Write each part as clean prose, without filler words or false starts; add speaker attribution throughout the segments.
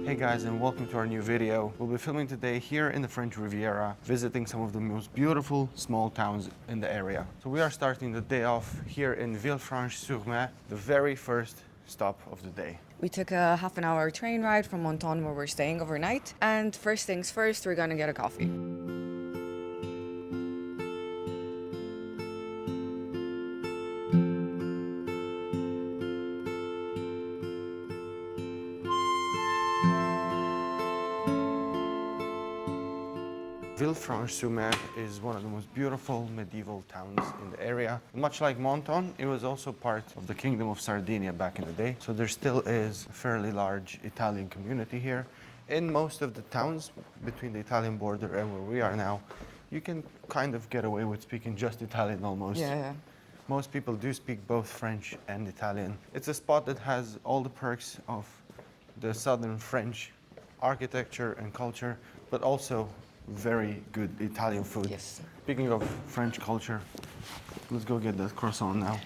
Speaker 1: Hey guys, and welcome to our new video. We'll be filming today here in the French Riviera, visiting some of the most beautiful small towns in the area. So we are starting the day off here in Villefranche-sur-Mer, the very first stop of the day.
Speaker 2: We took a half an hour train ride from Menton where we're staying overnight. And first things first, we're gonna get a coffee.
Speaker 1: Villefranche-sur-Mer is one of the most beautiful medieval towns in the area. Much like Menton, it was also part of the Kingdom of Sardinia back in the day. So there still is a fairly large Italian community here. In most of the towns between the Italian border and where we are now, you can kind of get away with speaking just Italian almost.
Speaker 2: Yeah.
Speaker 1: Most people do speak both French and Italian. It's a spot that has all the perks of the southern French architecture and culture, but also very good Italian food.
Speaker 2: Yes.
Speaker 1: Speaking of French culture, let's go get that croissant now.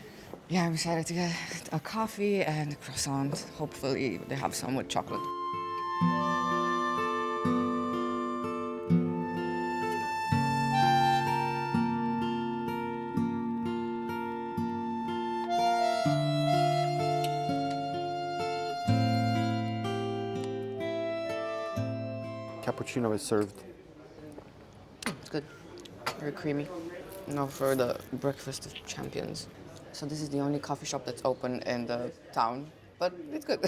Speaker 2: Yeah, I'm excited to get a coffee and a croissant. Hopefully they have some with chocolate.
Speaker 1: Cappuccino is served.
Speaker 2: It's good. Very creamy. Now for the breakfast of champions. So this is the only coffee shop that's open in the town, but it's good.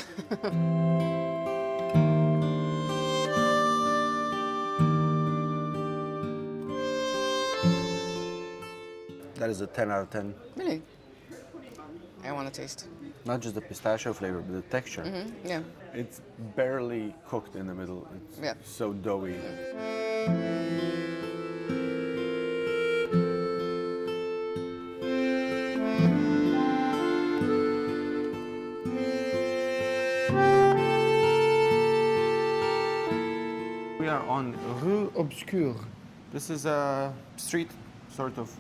Speaker 1: That is a 10 out of 10.
Speaker 2: Really? I want to taste.
Speaker 1: Not just the pistachio flavor, but the texture.
Speaker 2: Yeah.
Speaker 1: It's barely cooked in the middle. It's so doughy. We are on Rue Obscure. This is a street sort of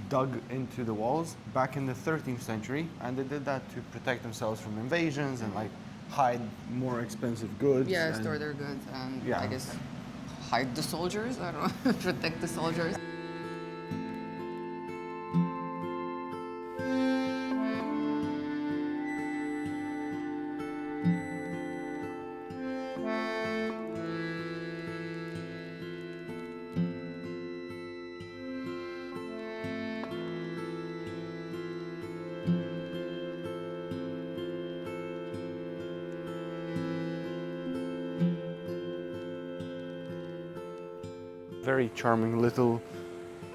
Speaker 1: dug into the walls back in the 13th century, and they did that to protect themselves from invasions and like hide more expensive goods.
Speaker 2: Yeah,
Speaker 1: and
Speaker 2: store their goods and
Speaker 1: Yeah.
Speaker 2: I guess hide the soldiers. I don't know, protect the soldiers.
Speaker 1: Very charming little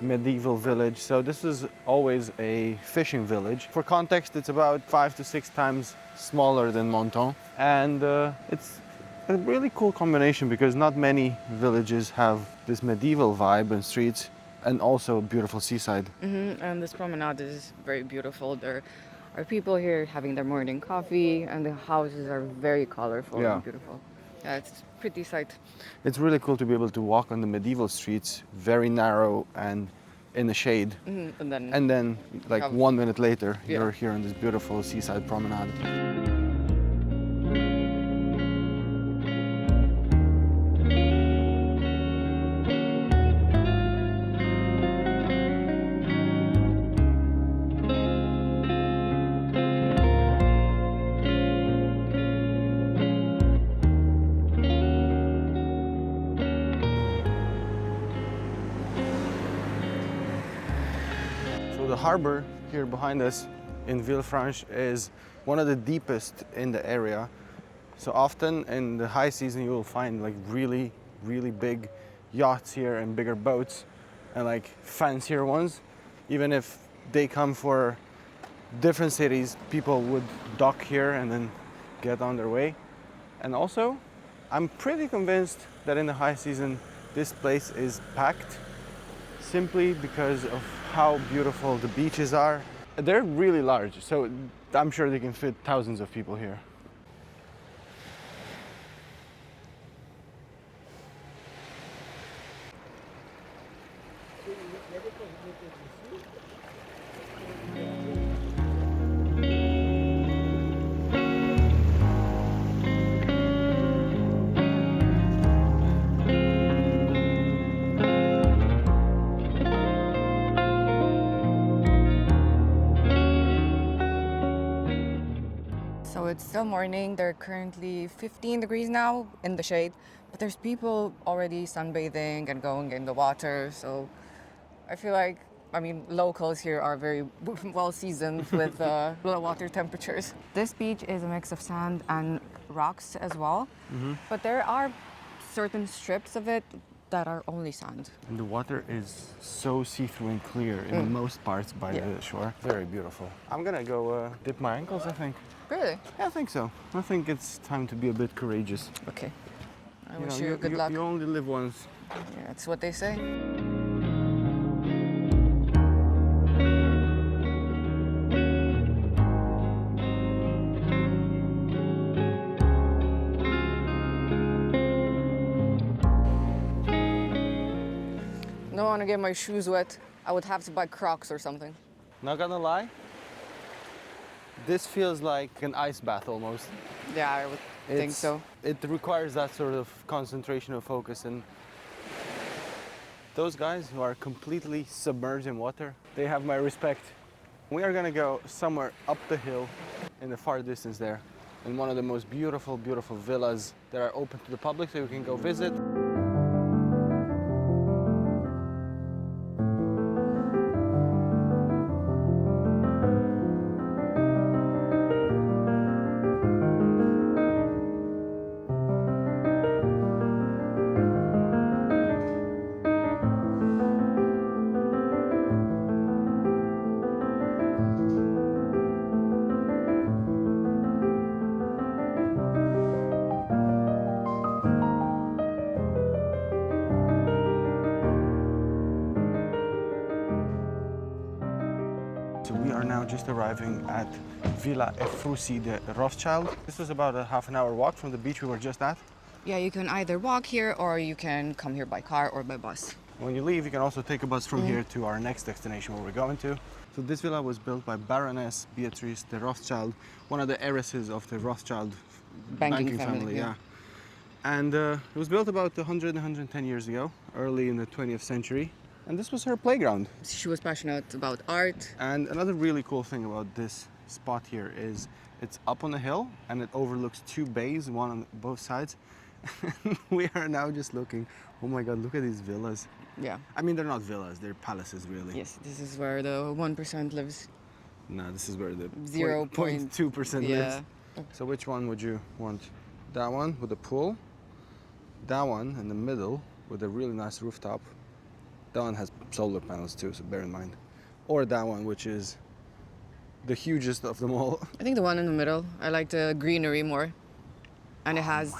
Speaker 1: medieval village. So this is always a fishing village. For context, it's about 5 to 6 times smaller than Menton, and it's a really cool combination because not many villages have this medieval vibe and streets and also a beautiful seaside.
Speaker 2: And this promenade is very beautiful. There are people here having their morning coffee, and the houses are very colorful
Speaker 1: Yeah.
Speaker 2: and beautiful. Yeah, it's a pretty sight.
Speaker 1: It's really cool to be able to walk on the medieval streets, very narrow and in the shade.
Speaker 2: And
Speaker 1: And then, like
Speaker 2: Have-
Speaker 1: 1 minute later,
Speaker 2: Yeah.
Speaker 1: you're here on this beautiful seaside promenade. So the harbor here behind us in Villefranche is one of the deepest in the area. So often in the high season you will find like really, really big yachts here and bigger boats and like fancier ones. Even if they come for different cities, people would dock here and then get on their way. And also, I'm pretty convinced that in the high season this place is packed simply because of how beautiful the beaches are. They're really large, so I'm sure they can fit thousands of people here.
Speaker 2: So it's still morning. They're currently 15 degrees now in the shade, but there's people already sunbathing and going in the water. So I feel like, locals here are very well seasoned with low water temperatures. This beach is a mix of sand and rocks as well, but there are certain strips of it that are only sand.
Speaker 1: And the water is so see-through and clear in most parts by the shore. Very beautiful. I'm gonna go dip my ankles, I think.
Speaker 2: Really?
Speaker 1: Yeah, I think so. I think it's time to be a bit courageous.
Speaker 2: Okay. I wish you good luck.
Speaker 1: You only live once.
Speaker 2: Yeah, that's what they say. Don't want to get my shoes wet. I would have to buy Crocs or something.
Speaker 1: Not gonna lie, this feels like an ice bath almost.
Speaker 2: Yeah, I would think so.
Speaker 1: It requires that sort of concentration and focus, and those guys who are completely submerged in water, they have my respect. We are gonna go somewhere up the hill in the far distance there, in one of the most beautiful, beautiful villas that are open to the public, so you can go visit. So we are now just arriving at Villa Ephrussi de Rothschild. This is about a half an hour walk from the beach we were just at.
Speaker 2: Yeah, you can either walk here or you can come here by car or by bus.
Speaker 1: When you leave, you can also take a bus from here to our next destination where we're going to. So this villa was built by Baroness Beatrice de Rothschild, one of the heiresses of the Rothschild banking family. Yeah. And it was built about 100, 110 years ago, early in the 20th century. And this was her playground.
Speaker 2: She was passionate about art.
Speaker 1: And another really cool thing about this spot here is it's up on a hill and it overlooks two bays, one on both sides. We are now just looking, oh my God, look at these villas.
Speaker 2: Yeah.
Speaker 1: I mean, they're not villas, they're palaces, really.
Speaker 2: Yes, this is where the 1% lives.
Speaker 1: No, this is where the
Speaker 2: 0.2%
Speaker 1: lives. So which one would you want? That one with the pool, that one in the middle with a really nice rooftop. That one has solar panels too, so bear in mind. Or that one, which is the hugest of them all.
Speaker 2: I think the one in the middle. I like the greenery more. And it has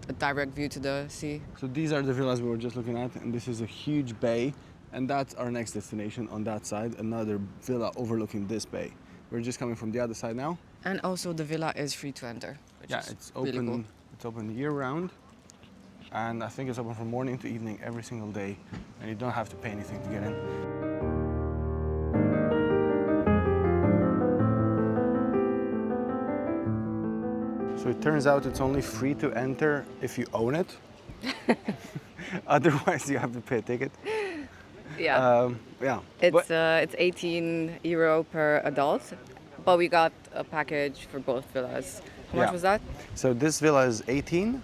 Speaker 2: a direct view to the sea.
Speaker 1: So these are the villas we were just looking at, and this is a huge bay. And that's our next destination on that side, another villa overlooking this bay. We're just coming from the other side now.
Speaker 2: And also the villa is free to enter, which is
Speaker 1: it's open.
Speaker 2: really cool.
Speaker 1: It's open year round. And I think it's open from morning to evening every single day, and you don't have to pay anything to get in. So it turns out it's only free to enter if you own it. Otherwise, you have to pay a ticket.
Speaker 2: Yeah. It's 18 euro per adult, but we got a package for both villas. How much was that?
Speaker 1: So this villa is 18.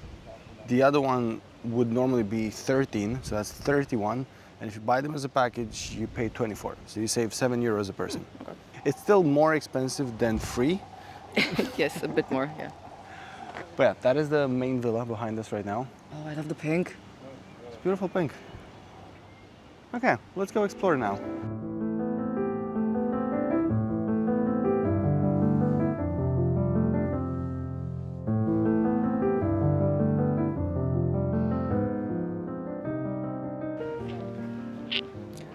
Speaker 1: The other one would normally be 13, so that's 31. And if you buy them as a package, you pay 24. So you save 7 euros a person. Okay. It's still more expensive than free.
Speaker 2: Yes, a bit more, yeah.
Speaker 1: But yeah, that is the main villa behind us right now.
Speaker 2: Oh, I love the pink.
Speaker 1: It's beautiful pink. Okay, let's go explore now.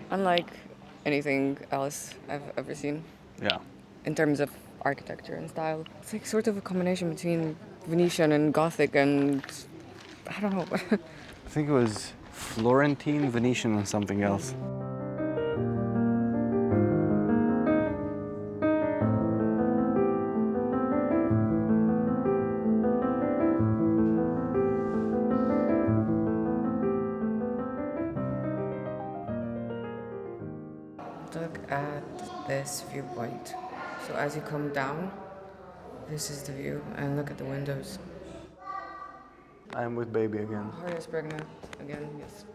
Speaker 2: Unlike anything else I've ever seen.
Speaker 1: Yeah.
Speaker 2: In terms of architecture and style. It's like sort of a combination between Venetian and Gothic and I don't know.
Speaker 1: I think it was Florentine, Venetian, and something else.
Speaker 2: Look at this viewpoint. So as you come down, This is the view, and look at the windows.
Speaker 1: I'm with baby again.
Speaker 2: Harry is pregnant again, yes.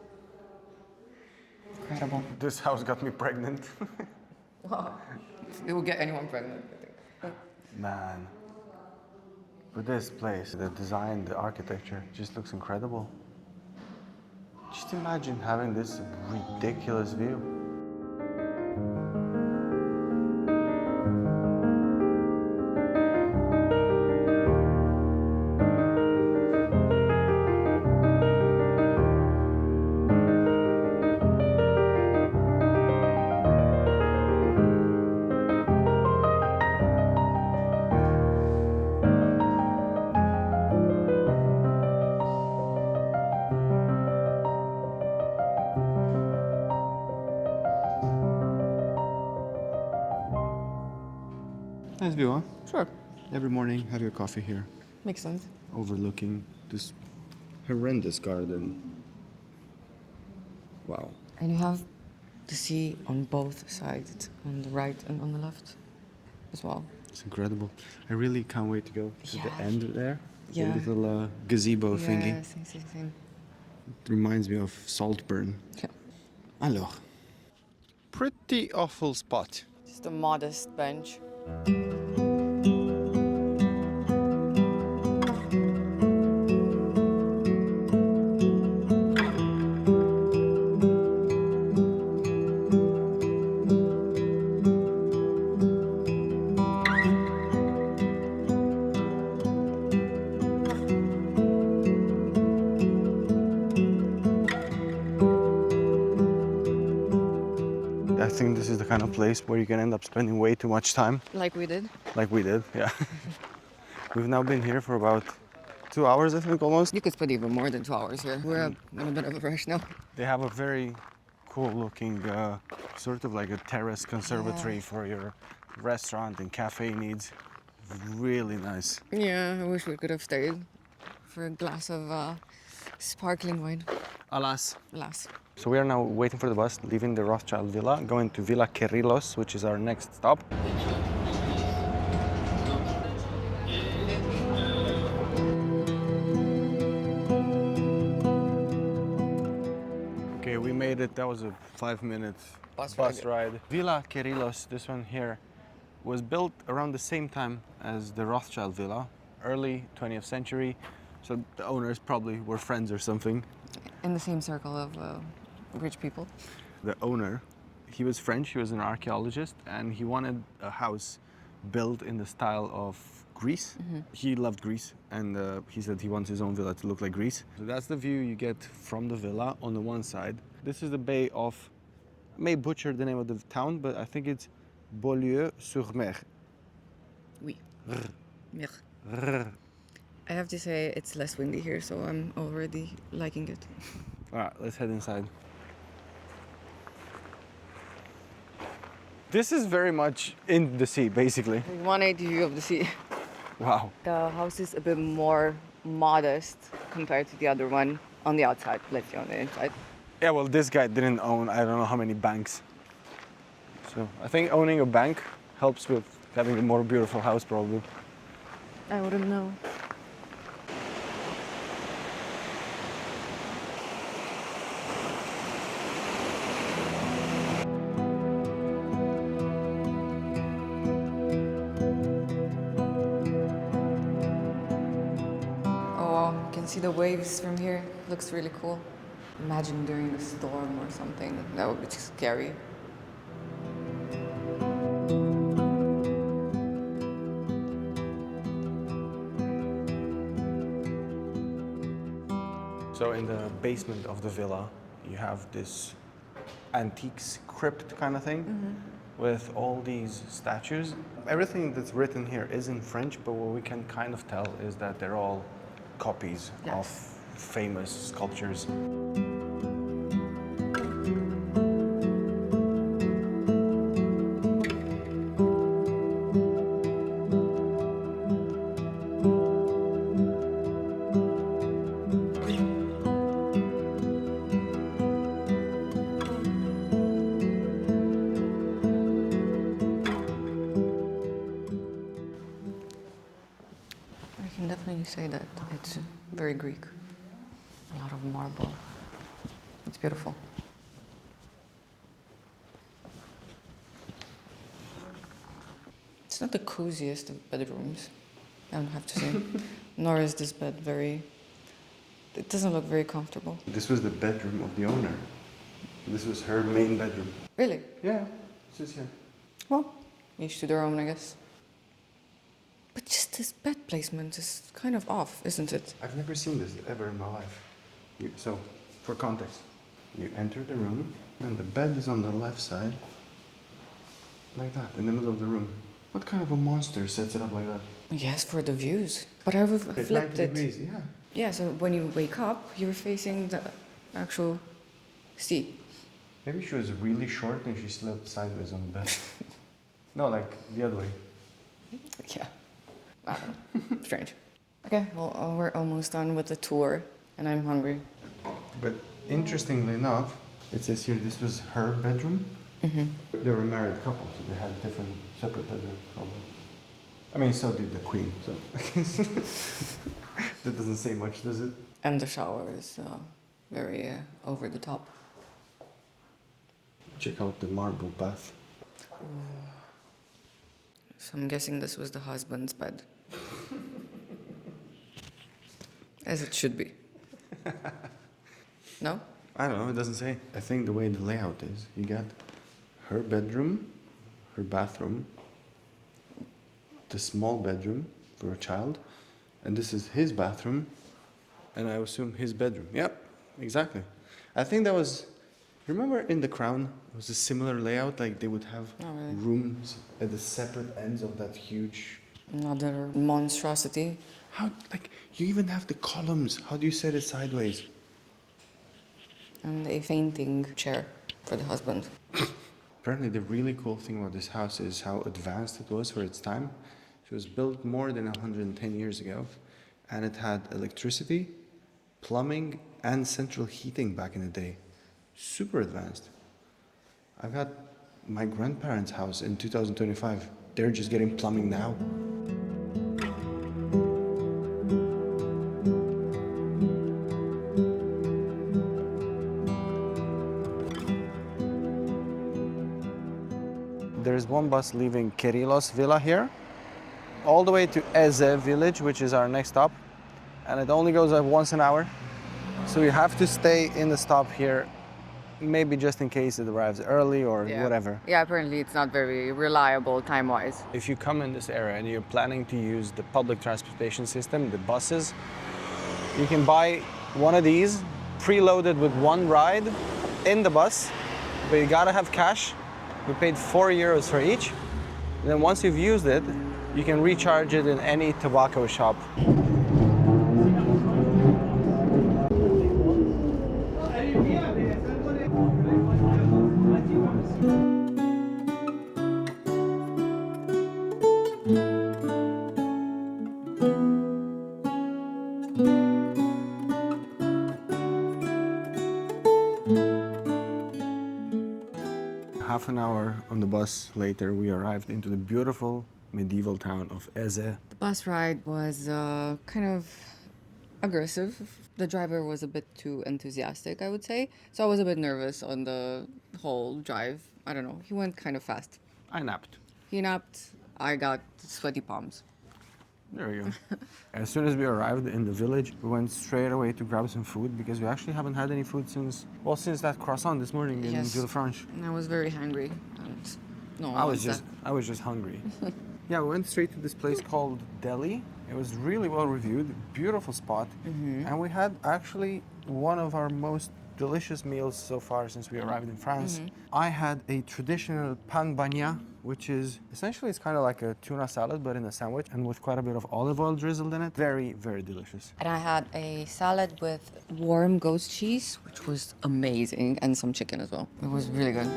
Speaker 2: Incredible.
Speaker 1: This house got me pregnant.
Speaker 2: Wow. It will get anyone pregnant, I think.
Speaker 1: Man. But this place, the design, the architecture, just looks incredible. Just imagine having this ridiculous view. Nice view, huh?
Speaker 2: Sure.
Speaker 1: Every morning, have your coffee here,
Speaker 2: Makes sense.
Speaker 1: overlooking this horrendous garden. Wow.
Speaker 2: And you have the sea on both sides, on the right and on the left as well.
Speaker 1: It's incredible. I really can't wait to go to the
Speaker 2: Yeah.
Speaker 1: end there.
Speaker 2: Yeah.
Speaker 1: The little gazebo thingy.
Speaker 2: Yeah, same.
Speaker 1: It reminds me of Saltburn.
Speaker 2: Yeah.
Speaker 1: Alors. Pretty awful spot.
Speaker 2: Just a modest bench.
Speaker 1: I think this is the kind of place where you can end up spending way too much time,
Speaker 2: Like we did.
Speaker 1: like we did, yeah. We've now been here for about 2 hours, I think, almost.
Speaker 2: You could spend even more than 2 hours here. We're in a bit of a rush now.
Speaker 1: They have a very cool looking, sort of like a terrace conservatory
Speaker 2: Yeah.
Speaker 1: for your restaurant and cafe needs. Really nice.
Speaker 2: Yeah, I wish we could have stayed for a glass of sparkling wine.
Speaker 1: Alas.
Speaker 2: Alas.
Speaker 1: So we are now waiting for the bus, leaving the Rothschild Villa, going to Villa Kérylos, which is our next stop. Okay, we made it. That was a 5-minute
Speaker 2: Bus
Speaker 1: ride. Villa Kérylos, this one here, was built around the same time as the Rothschild Villa, early 20th century. So the owners probably were friends or something.
Speaker 2: In the same circle of rich people.
Speaker 1: The owner, he was French, he was an archaeologist, and he wanted a house built in the style of Greece. He loved Greece, and he said he wants his own villa to look like Greece. So that's the view you get from the villa on the one side. This is the bay of, I may butcher the name of the town, but I think it's Villefranche-sur-Mer.
Speaker 2: Oui. Mer. I have to say it's less windy here, so I'm already liking it.
Speaker 1: All right, let's head inside. This is very much in the sea, basically.
Speaker 2: 180 view of the sea.
Speaker 1: Wow.
Speaker 2: The house is a bit more modest compared to the other one on the outside. Let's see on the inside.
Speaker 1: Yeah, well, this guy didn't own I don't know how many banks. So I think owning a bank helps with having a more beautiful house, probably.
Speaker 2: I wouldn't know. Oh wow, you can see the waves from here. Looks really cool. Imagine during a storm or something. That would be scary.
Speaker 1: So in the basement of the villa, you have this antiques crypt kind of thing with all these statues. Everything that's written here is in French, but what we can kind of tell is that they're all copies of famous sculptures.
Speaker 2: can definitely say that it's very Greek. A lot of marble. It's beautiful. It's not the coziest of bedrooms, I would have to say. Nor is this bed very... It doesn't look very comfortable.
Speaker 1: This was the bedroom of the owner. This was her main bedroom.
Speaker 2: Really?
Speaker 1: Yeah, this is here.
Speaker 2: Well, each to their own, I guess. But just this bed placement is kind of off, isn't it?
Speaker 1: I've never seen this ever in my life. So, for context, you enter the room and the bed is on the left side, like that, in the middle of the room. What kind of a monster sets it up like that?
Speaker 2: Yes, for the views. But I would have
Speaker 1: It's
Speaker 2: flipped
Speaker 1: 90
Speaker 2: it.
Speaker 1: degrees, yeah.
Speaker 2: Yeah, so when you wake up, you're facing the actual sea.
Speaker 1: Maybe she was really short and she slept sideways on the bed. No, like the other way.
Speaker 2: Yeah. I don't know. Strange. Okay, well, we're almost done with the tour, and I'm hungry.
Speaker 1: But interestingly enough, it says here this was her bedroom. They were a married couple, so they had different, separate bedrooms. Probably. I mean, so did the queen, so that doesn't say much, does it?
Speaker 2: And the shower is very over the top.
Speaker 1: Check out the marble bath.
Speaker 2: So I'm guessing this was the husband's bed. As it should be. No?
Speaker 1: I don't know, it doesn't say. I think the way the layout is, you got her bedroom, her bathroom, the small bedroom for a child, and this is his bathroom, and I assume his bedroom. Yep, exactly. I think that was, remember in The Crown, it was a similar layout, like they would have rooms at the separate ends of that huge...
Speaker 2: Another monstrosity.
Speaker 1: How, like, you even have the columns. How do you set it sideways?
Speaker 2: And a fainting chair for the husband.
Speaker 1: Apparently the really cool thing about this house is how advanced it was for its time. It was built more than 110 years ago, and it had electricity, plumbing, and central heating back in the day. Super advanced. I've got my grandparents' house in 2025. They're just getting plumbing now. There's one bus leaving Kerylos Villa here, all the way to Eze Village, which is our next stop, and it only goes once an hour. So you have to stay in the stop here, maybe just in case it arrives early or whatever.
Speaker 2: Yeah, apparently it's not very reliable time-wise.
Speaker 1: If you come in this area and you're planning to use the public transportation system, the buses, you can buy one of these preloaded with one ride in the bus, but you gotta have cash. We paid €4 for each. And then once you've used it, you can recharge it in any tobacco shop. Half an hour on the bus later, we arrived into the beautiful medieval town of Eze.
Speaker 2: The bus ride was kind of aggressive. The driver was a bit too enthusiastic, I would say. So I was a bit nervous on the whole drive. I don't know, he went kind of fast.
Speaker 1: I napped.
Speaker 2: He napped, I got sweaty palms.
Speaker 1: There you go. As soon as we arrived in the village, we went straight away to grab some food because we actually haven't had any food since that croissant this morning in Villefranche.
Speaker 2: And I was very hungry. And no,
Speaker 1: I was just hungry. Yeah, we went straight to this place called Delhi. It was really well reviewed, beautiful spot, and we had actually one of our most delicious meals so far since we arrived in France. I had a traditional pain bagna, which is essentially it's kind of like a tuna salad but in a sandwich and with quite a bit of olive oil drizzled in it. Very, very delicious.
Speaker 2: And I had a salad with warm goat cheese, which was amazing, and some chicken as well. It was really good.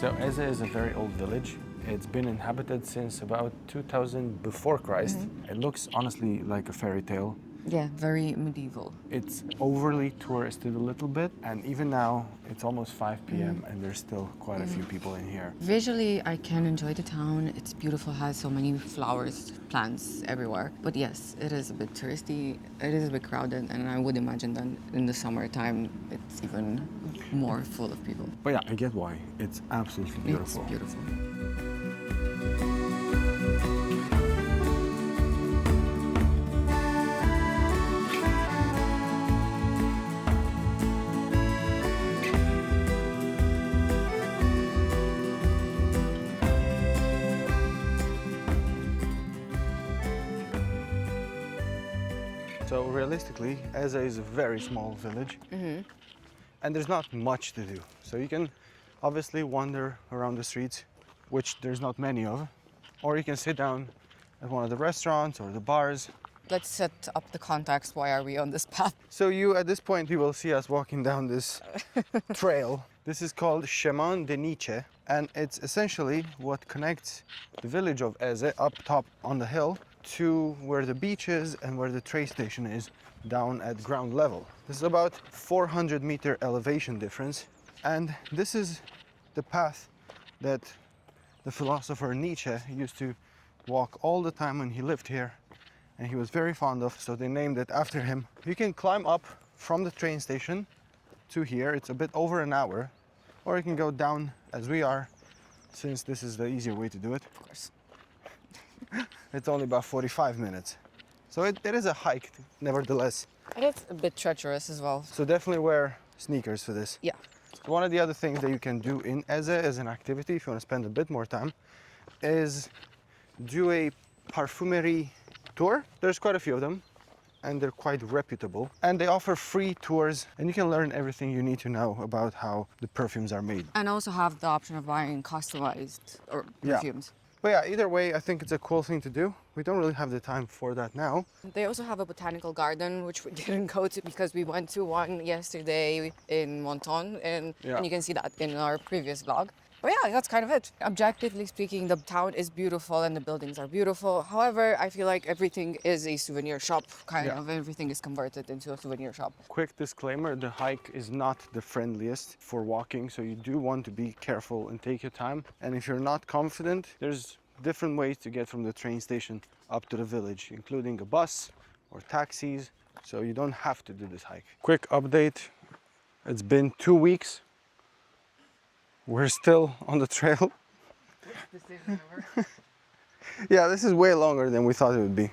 Speaker 1: So Eze is a very old village. It's been inhabited since about 2000 before Christ. It looks honestly like a fairy tale.
Speaker 2: Yeah, very medieval.
Speaker 1: It's overly touristed a little bit, and even now it's almost 5 p.m. and there's still quite a few people in here.
Speaker 2: Visually, I can enjoy the town. It's beautiful, has so many flowers, plants everywhere. But yes, it is a bit touristy, it is a bit crowded, and I would imagine that in the summertime it's even more full of people.
Speaker 1: But yeah, I get why. It's absolutely beautiful.
Speaker 2: It's beautiful.
Speaker 1: So realistically, Eze is a very small village, and there's not much to do. So you can obviously wander around the streets, which there's not many of, or you can sit down at one of the restaurants or the bars.
Speaker 2: Let's set up the context. Why are we on this path?
Speaker 1: So at this point, you will see us walking down this trail. This is called Chemin de Nietzsche, and it's essentially what connects the village of Eze up top on the hill to where the beach is and where the train station is down at ground level. This is about 400-meter elevation difference, and this is the path that the philosopher Nietzsche used to walk all the time when he lived here, and he was very fond of, so they named it after him. You can climb up from the train station to here. It's a bit over an hour, or you can go down as we are, since this is the easier way to do it.
Speaker 2: Of course.
Speaker 1: It's only about 45 minutes. So it is a hike, nevertheless.
Speaker 2: And it's a bit treacherous as well.
Speaker 1: So definitely wear sneakers for this.
Speaker 2: Yeah.
Speaker 1: One of the other things that you can do in Eze as an activity, if you want to spend a bit more time, is do a parfumerie tour. There's quite a few of them, and they're quite reputable. And they offer free tours, and you can learn everything you need to know about how the perfumes are made.
Speaker 2: And also have the option of buying customized or
Speaker 1: Yeah.
Speaker 2: perfumes.
Speaker 1: But yeah, either way, I think it's a cool thing to do. We don't really have the time for that now.
Speaker 2: They also have a botanical garden, which we didn't go to because we went to one yesterday in Menton, and you can see that in our previous vlog. But yeah, that's kind of it. Objectively speaking, the town is beautiful and the buildings are beautiful. However, I feel like everything is a souvenir shop, kind of. Everything is converted into a souvenir shop.
Speaker 1: Quick disclaimer, the hike is not the friendliest for walking, so you do want to be careful and take your time. And if you're not confident, there's different ways to get from the train station up to the village, including a bus or taxis, so you don't have to do this hike. Quick update, it's been 2 weeks. We're still on the trail. Yeah, this is way longer than we thought it would be.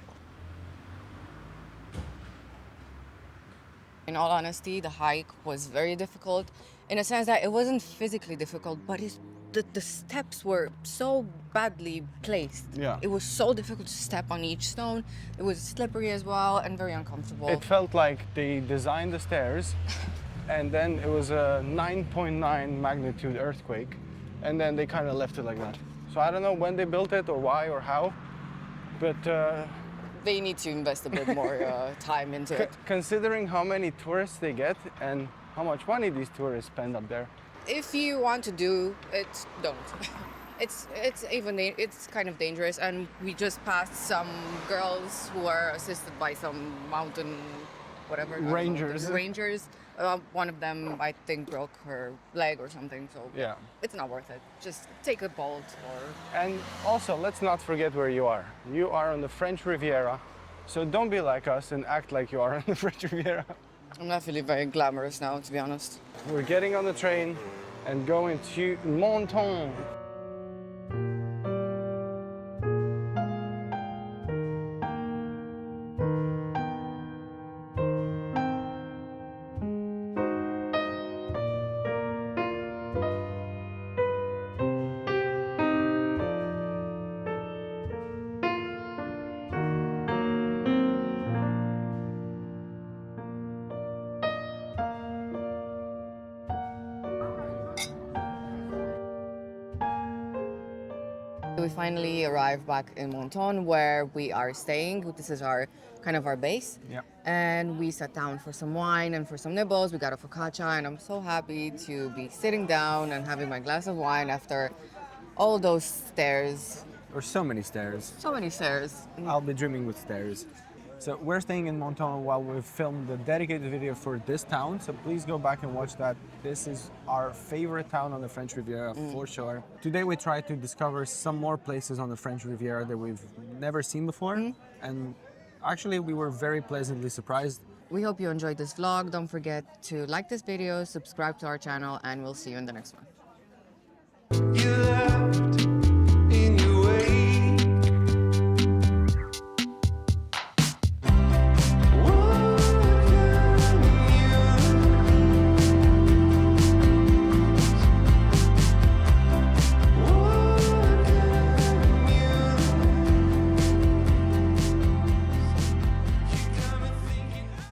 Speaker 2: In all honesty, the hike was very difficult in a sense that it wasn't physically difficult, but the steps were so badly placed.
Speaker 1: Yeah.
Speaker 2: It was so difficult to step on each stone. It was slippery as well and very uncomfortable.
Speaker 1: It felt like they designed the stairs and then it was a 9.9 magnitude earthquake, and then they kind of left it like that. So I don't know when they built it or why or how, but
Speaker 2: they need to invest a bit more time into it.
Speaker 1: Considering how many tourists they get and how much money these tourists spend up there.
Speaker 2: If you want to do it, don't. It's kind of dangerous, and we just passed some girls who were assisted by some mountain, whatever.
Speaker 1: Rangers.
Speaker 2: Rangers. One of them, I think, broke her leg or something. So
Speaker 1: yeah,
Speaker 2: it's not worth it. Just take a boat or.
Speaker 1: And also, let's not forget where you are. You are on the French Riviera, so don't be like us and act like you are on the French Riviera.
Speaker 2: I'm not feeling very glamorous now, to be honest.
Speaker 1: We're getting on the train and going to Menton.
Speaker 2: We finally arrived back in Menton, where we are staying. This is our base.
Speaker 1: Yeah.
Speaker 2: And we sat down for some wine and for some nibbles. We got a focaccia, and I'm so happy to be sitting down and having my glass of wine after all those stairs.
Speaker 1: Or so many stairs.
Speaker 2: So many stairs.
Speaker 1: I'll be dreaming with stairs. So we're staying in Menton while we filmed the dedicated video for this town. So please go back and watch that. This is our favorite town on the French Riviera for sure. Today we try to discover some more places on the French Riviera that we've never seen before. And actually we were very pleasantly surprised.
Speaker 2: We hope you enjoyed this vlog. Don't forget to like this video, subscribe to our channel, and we'll see you in the next one.